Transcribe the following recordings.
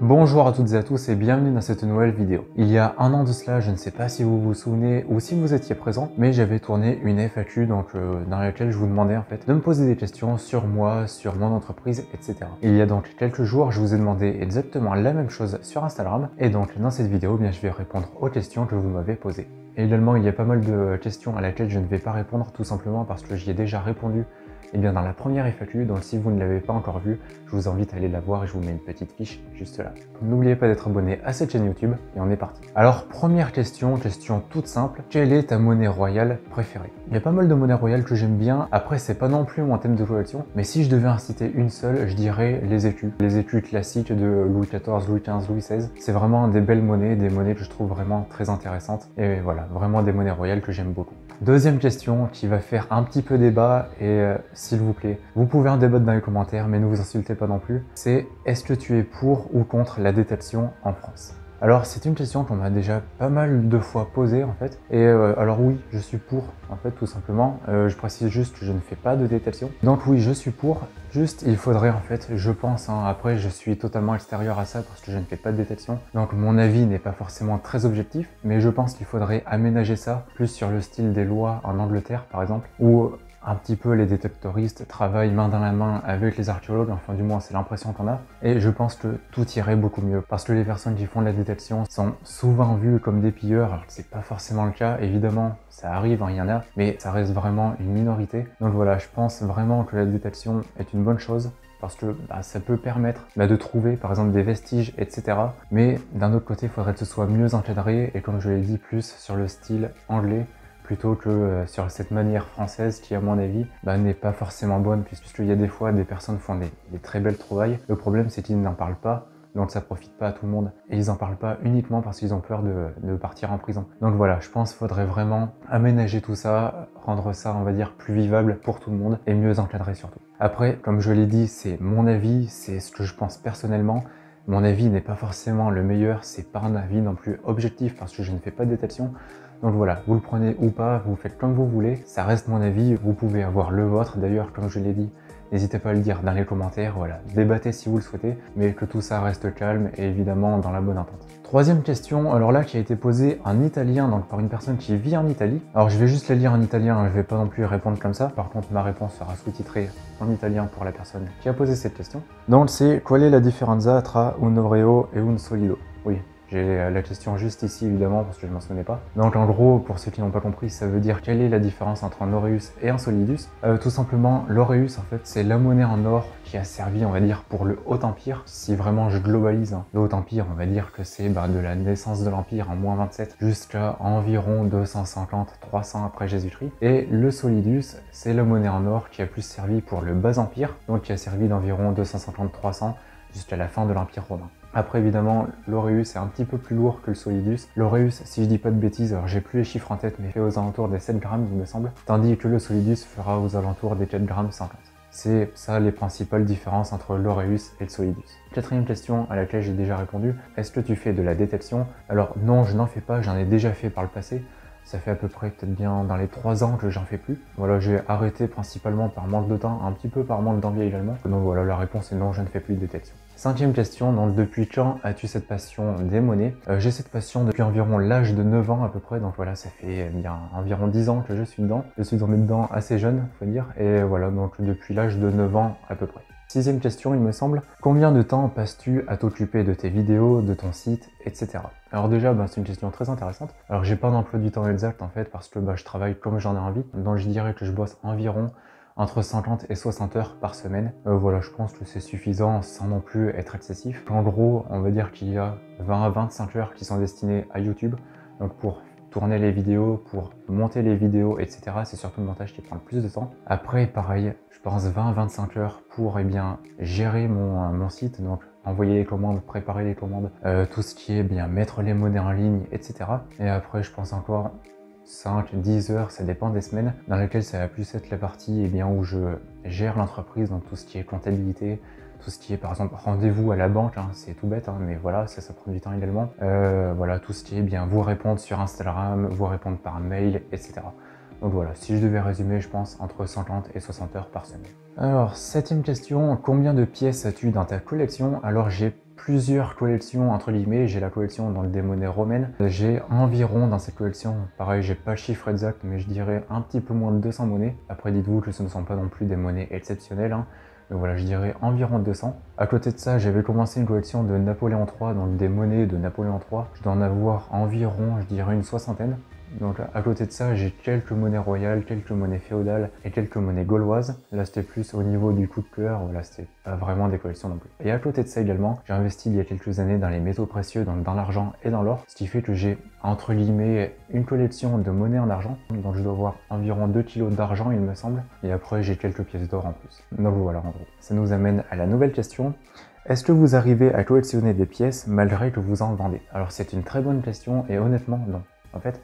Bonjour à toutes et à tous et bienvenue dans cette nouvelle vidéo. Il y a un an de cela, je ne sais pas si vous vous souvenez ou si vous étiez présent, mais j'avais tourné une FAQ dans laquelle je vous demandais en fait de me poser des questions sur moi, sur mon entreprise, etc. Il y a donc quelques jours, je vous ai demandé exactement la même chose sur Instagram et donc dans cette vidéo, je vais répondre aux questions que vous m'avez posées. Et également, il y a pas mal de questions à laquelle je ne vais pas répondre tout simplement parce que j'y ai déjà répondu dans la première FAQ, donc si vous ne l'avez pas encore vue, je vous invite à aller la voir et je vous mets une petite fiche juste là. N'oubliez pas d'être abonné à cette chaîne YouTube et on est parti. Alors première question toute simple, quelle est ta monnaie royale préférée? Il y a pas mal de monnaies royales que j'aime bien, après c'est pas non plus mon thème de collection, mais si je devais en citer une seule, je dirais les écus. Les écus classiques de Louis XIV, Louis XV, Louis XVI, c'est vraiment des belles monnaies, des monnaies que je trouve vraiment très intéressantes et voilà, vraiment des monnaies royales que j'aime beaucoup. Deuxième question qui va faire un petit peu débat et s'il vous plaît, vous pouvez en débattre dans les commentaires mais ne vous insultez pas non plus, c'est est-ce que tu es pour ou contre la détention en France? Alors c'est une question qu'on m'a déjà pas mal de fois posée en fait, et alors oui, je suis pour en fait tout simplement, je précise juste que je ne fais pas de détention, donc oui je suis pour, juste il faudrait en fait, je pense, après je suis totalement extérieur à ça parce que je ne fais pas de détention, donc mon avis n'est pas forcément très objectif, mais je pense qu'il faudrait aménager ça plus sur le style des lois en Angleterre par exemple, où un petit peu les détectoristes travaillent main dans la main avec les archéologues, enfin du moins c'est l'impression qu'on a, et je pense que tout irait beaucoup mieux, parce que les personnes qui font de la détection sont souvent vues comme des pilleurs, alors que c'est pas forcément le cas, évidemment ça arrive, il y en a, mais ça reste vraiment une minorité, donc voilà, je pense vraiment que la détection est une bonne chose, parce que ça peut permettre de trouver par exemple des vestiges, etc. Mais d'un autre côté, il faudrait que ce soit mieux encadré, et comme je l'ai dit, plus sur le style anglais, plutôt que sur cette manière française qui, à mon avis, n'est pas forcément bonne, puisqu'il y a des fois des personnes font des très belles trouvailles. Le problème, c'est qu'ils n'en parlent pas, donc ça profite pas à tout le monde. Et ils en parlent pas uniquement parce qu'ils ont peur de partir en prison. Donc voilà, je pense qu'il faudrait vraiment aménager tout ça, rendre ça, on va dire, plus vivable pour tout le monde et mieux encadrer surtout. Après, comme je l'ai dit, c'est mon avis, c'est ce que je pense personnellement. Mon avis n'est pas forcément le meilleur, c'est pas un avis non plus objectif parce que je ne fais pas de détection. Donc voilà, vous le prenez ou pas, vous faites comme vous voulez, ça reste mon avis, vous pouvez avoir le vôtre d'ailleurs, comme je l'ai dit, n'hésitez pas à le dire dans les commentaires, voilà, débattez si vous le souhaitez, mais que tout ça reste calme et évidemment dans la bonne entente. Troisième question, alors là qui a été posée en italien, donc par une personne qui vit en Italie. Alors je vais juste la lire en italien, je vais pas non plus répondre comme ça, par contre ma réponse sera sous-titrée en italien pour la personne qui a posé cette question. Donc c'est, quelle est la differenza tra un oreo et un solido? Oui. J'ai la question juste ici évidemment parce que je m'en souvenais pas. Donc en gros, pour ceux qui n'ont pas compris, ça veut dire quelle est la différence entre un aureus et un solidus. Tout simplement, l'aureus en fait c'est la monnaie en or qui a servi, on va dire, pour le Haut Empire. Si vraiment je globalise, le Haut Empire, on va dire que c'est de la naissance de l'Empire en -27 jusqu'à environ 250-300 après Jésus-Christ. Et le solidus, c'est la monnaie en or qui a plus servi pour le Bas Empire, donc qui a servi d'environ 250-300 jusqu'à la fin de l'Empire romain. Après évidemment, l'aureus est un petit peu plus lourd que le solidus. L'aureus, si je dis pas de bêtises, alors j'ai plus les chiffres en tête, mais fait aux alentours des 7 grammes il me semble, tandis que le solidus fera aux alentours des 4 grammes 50. C'est ça les principales différences entre l'aureus et le solidus. Quatrième question à laquelle j'ai déjà répondu, est-ce que tu fais de la détection? Alors non, je n'en fais pas, j'en ai déjà fait par le passé. Ça fait à peu près peut-être bien dans les 3 ans que j'en fais plus. Voilà, j'ai arrêté principalement par manque de temps, un petit peu par manque d'envie également. Donc voilà, la réponse est non, je ne fais plus de détection. Cinquième question, donc depuis quand as-tu cette passion des monnaies? J'ai cette passion depuis environ l'âge de 9 ans à peu près, donc voilà, ça fait bien environ 10 ans que je suis dedans. Je suis tombé dedans assez jeune, faut dire, et voilà, donc depuis l'âge de 9 ans à peu près. Sixième question, il me semble, combien de temps passes-tu à t'occuper de tes vidéos, de ton site, etc. Alors déjà, c'est une question très intéressante. Alors j'ai pas d'emploi du temps exact en fait, parce que je travaille comme j'en ai envie, donc je dirais que je bosse environ entre 50 et 60 heures par semaine. Voilà, je pense que c'est suffisant sans non plus être excessif. En gros, on va dire qu'il y a 20 à 25 heures qui sont destinées à YouTube, donc pour tourner les vidéos, pour monter les vidéos, etc. C'est surtout le montage qui prend le plus de temps. Après, pareil, je pense 20 à 25 heures pour gérer mon site, donc envoyer les commandes, préparer les commandes, tout ce qui est mettre les monnaies en ligne, etc. Et après, je pense encore 5-10 heures, ça dépend des semaines, dans lesquelles ça va plus être la partie où je gère l'entreprise, donc tout ce qui est comptabilité, tout ce qui est par exemple rendez-vous à la banque, c'est tout bête, mais voilà, ça prend du temps également. Voilà, tout ce qui est vous répondre sur Instagram, vous répondre par mail, etc. Donc voilà, si je devais résumer, je pense entre 50 et 60 heures par semaine. Alors, septième question, combien de pièces as-tu dans ta collection? Alors j'ai plusieurs collections entre guillemets. J'ai la collection donc des monnaies romaines. J'ai environ dans cette collection, pareil j'ai pas le chiffre exact, mais je dirais un petit peu moins de 200 monnaies. Après dites-vous que ce ne sont pas non plus des monnaies exceptionnelles, hein. Donc voilà, je dirais environ 200. À côté de ça, j'avais commencé une collection de Napoléon III, donc des monnaies de Napoléon III. Je dois en avoir environ, je dirais une soixantaine. Donc à côté de ça, j'ai quelques monnaies royales, quelques monnaies féodales et quelques monnaies gauloises. Là c'était plus au niveau du coup de cœur, voilà, c'était pas vraiment des collections non plus. Et à côté de ça également, j'ai investi il y a quelques années dans les métaux précieux, donc dans l'argent et dans l'or, ce qui fait que j'ai entre guillemets une collection de monnaies en argent. Donc je dois avoir environ 2 kg d'argent il me semble, et après j'ai quelques pièces d'or en plus. Donc voilà en gros. Ça nous amène à la nouvelle question. Est-ce que vous arrivez à collectionner des pièces malgré que vous en vendez? Alors c'est une très bonne question et honnêtement non. En fait,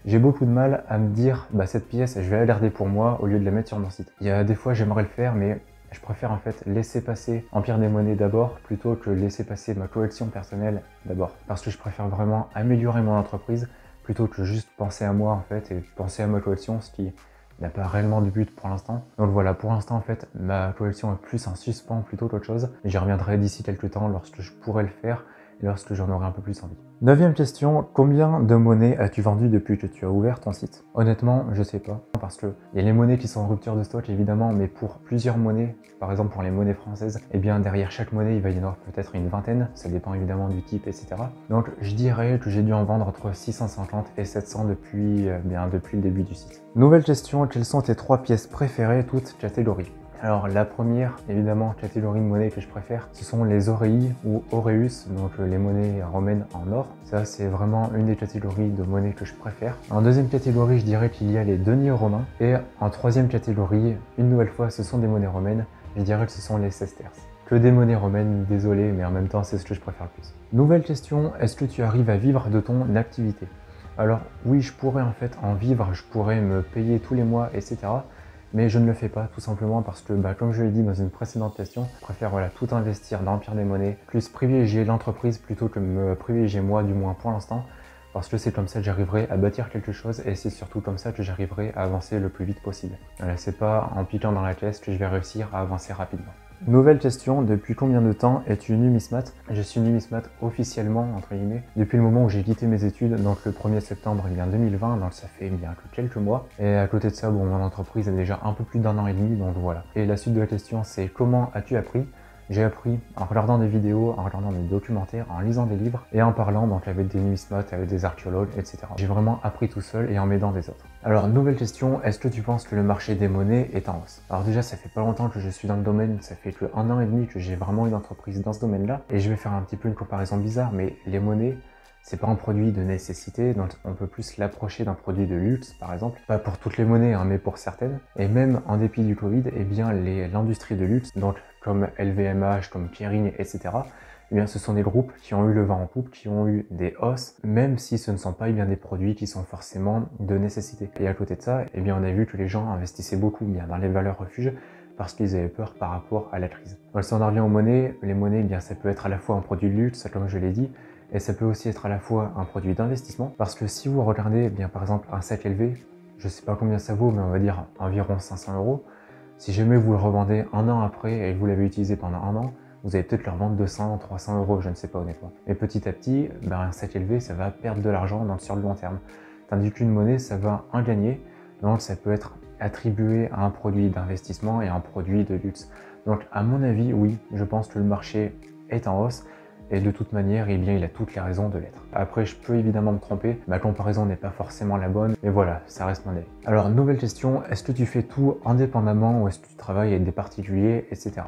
j'ai beaucoup de mal à me dire, bah cette pièce, je vais la garder pour moi au lieu de la mettre sur mon site. Il y a des fois, j'aimerais le faire, mais je préfère en fait laisser passer Empire des Monnaies d'abord, plutôt que laisser passer ma collection personnelle d'abord. Parce que je préfère vraiment améliorer mon entreprise, plutôt que juste penser à moi en fait, et penser à ma collection, ce qui n'a pas réellement de but pour l'instant. Donc voilà, pour l'instant en fait, ma collection est plus en suspens plutôt qu'autre chose. J'y reviendrai d'ici quelques temps lorsque je pourrai le faire, et lorsque j'en aurai un peu plus envie. 9e question, combien de monnaies as-tu vendu depuis que tu as ouvert ton site? Honnêtement, je sais pas, parce que il y a les monnaies qui sont en rupture de stock évidemment, mais pour plusieurs monnaies, par exemple pour les monnaies françaises, eh bien derrière chaque monnaie il va y en avoir peut-être une vingtaine, ça dépend évidemment du type, etc. Donc je dirais que j'ai dû en vendre entre 650 et 700 depuis le début du site. Nouvelle question, quelles sont tes 3 pièces préférées, toutes catégories? Alors la première, évidemment, catégorie de monnaie que je préfère, ce sont les auréis ou aureus, donc les monnaies romaines en or. Ça, c'est vraiment une des catégories de monnaie que je préfère. En deuxième catégorie, je dirais qu'il y a les deniers romains. Et en troisième catégorie, une nouvelle fois, ce sont des monnaies romaines. Je dirais que ce sont les sesterces. Que des monnaies romaines, désolé, mais en même temps, c'est ce que je préfère le plus. Nouvelle question, est-ce que tu arrives à vivre de ton activité? Alors oui, je pourrais en fait en vivre, je pourrais me payer tous les mois, etc. Mais je ne le fais pas tout simplement parce que, comme je l'ai dit dans une précédente question, je préfère tout investir dans Empire des Monnaies, plus privilégier l'entreprise plutôt que me privilégier moi, du moins pour l'instant, parce que c'est comme ça que j'arriverai à bâtir quelque chose et c'est surtout comme ça que j'arriverai à avancer le plus vite possible. Voilà, c'est pas en piquant dans la caisse que je vais réussir à avancer rapidement. Nouvelle question, depuis combien de temps es-tu numismate? Je suis numismate officiellement, entre guillemets, depuis le moment où j'ai quitté mes études, donc le 1er septembre 2020, donc ça fait bien que quelques mois. Et à côté de ça, bon, mon entreprise a déjà un peu plus d'1 an et demi, donc voilà. Et la suite de la question, c'est comment as-tu appris? J'ai appris en regardant des vidéos, en regardant des documentaires, en lisant des livres et en parlant donc avec des numismates, avec des archéologues, etc. J'ai vraiment appris tout seul et en m'aidant des autres. Alors, nouvelle question, est-ce que tu penses que le marché des monnaies est en hausse? Alors déjà, ça fait pas longtemps que je suis dans le domaine, ça fait que 1 an et demi que j'ai vraiment une entreprise dans ce domaine-là. Et je vais faire un petit peu une comparaison bizarre, mais les monnaies, c'est pas un produit de nécessité, donc on peut plus l'approcher d'un produit de luxe par exemple. Pas pour toutes les monnaies, hein, mais pour certaines. Et même en dépit du Covid, eh bien l'industrie de luxe, donc comme LVMH, comme Kering, etc., eh bien, ce sont des groupes qui ont eu le vent en poupe, qui ont eu des hausses, même si ce ne sont pas des produits qui sont forcément de nécessité. Et à côté de ça, eh bien, on a vu que les gens investissaient beaucoup dans les valeurs refuges parce qu'ils avaient peur par rapport à la crise. Donc, si on en revient aux monnaies, les monnaies, eh bien, ça peut être à la fois un produit de luxe, comme je l'ai dit, et ça peut aussi être à la fois un produit d'investissement, parce que si vous regardez, eh bien, par exemple, un sac LV, je sais pas combien ça vaut, mais on va dire environ 500 €. Si jamais vous le revendez 1 an après et que vous l'avez utilisé pendant 1 an, vous allez peut-être le revendre 200, 300 €, je ne sais pas honnêtement. Mais petit à petit, un sac LV, ça va perdre de l'argent sur le long terme. Tandis qu'une monnaie, ça va en gagner, donc ça peut être attribué à un produit d'investissement et à un produit de luxe. Donc à mon avis, oui, je pense que le marché est en hausse, et de toute manière, eh bien, il a toutes les raisons de l'être. Après, je peux évidemment me tromper, ma comparaison n'est pas forcément la bonne, mais voilà, ça reste mon avis. Alors, nouvelle question, est-ce que tu fais tout indépendamment ou est-ce que tu travailles avec des particuliers, etc.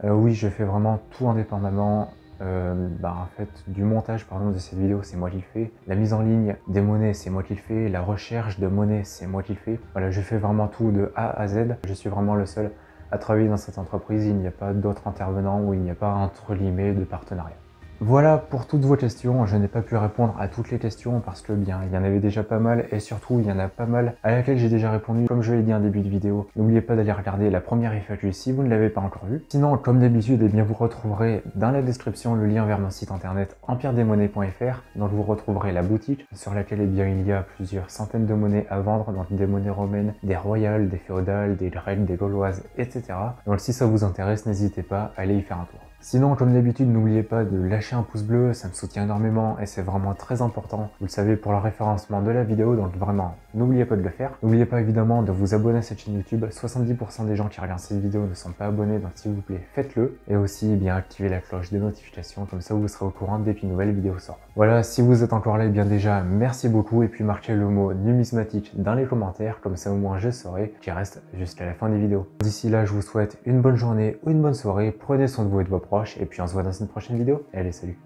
Oui, je fais vraiment tout indépendamment. En fait, du montage de cette vidéo, c'est moi qui le fais. La mise en ligne des monnaies, c'est moi qui le fais. La recherche de monnaies, c'est moi qui le fais. Voilà, je fais vraiment tout de A à Z. Je suis vraiment le seul à travailler dans cette entreprise. Il n'y a pas d'autres intervenants ou il n'y a pas entre guillemets de partenariat. Voilà pour toutes vos questions. Je n'ai pas pu répondre à toutes les questions parce que il y en avait déjà pas mal et surtout il y en a pas mal à laquelle j'ai déjà répondu comme je l'ai dit en début de vidéo. N'oubliez pas d'aller regarder la première FAQ si vous ne l'avez pas encore vue. Sinon, comme d'habitude, eh bien vous retrouverez dans la description le lien vers mon site internet empiredesmonnaies.fr. Donc vous retrouverez la boutique sur laquelle il y a plusieurs centaines de monnaies à vendre, donc des monnaies romaines, des royales, des féodales, des grecques, des gauloises, etc. Donc si ça vous intéresse, n'hésitez pas à aller y faire un tour. Sinon, comme d'habitude, n'oubliez pas de lâcher un pouce bleu, ça me soutient énormément et c'est vraiment très important, vous le savez, pour le référencement de la vidéo, donc vraiment, n'oubliez pas de le faire. N'oubliez pas évidemment de vous abonner à cette chaîne YouTube, 70% des gens qui regardent cette vidéo ne sont pas abonnés, donc s'il vous plaît, faites-le. Et aussi, eh bien, activez la cloche des notifications, comme ça vous serez au courant dès qu'une nouvelle vidéo sort. Voilà, si vous êtes encore là, eh bien déjà, merci beaucoup, et puis marquez le mot numismatique dans les commentaires, comme ça au moins je saurai qui reste jusqu'à la fin des vidéos. D'ici là, je vous souhaite une bonne journée ou une bonne soirée, prenez soin de vous et de vos proches, et puis on se voit dans une prochaine vidéo. Allez, salut!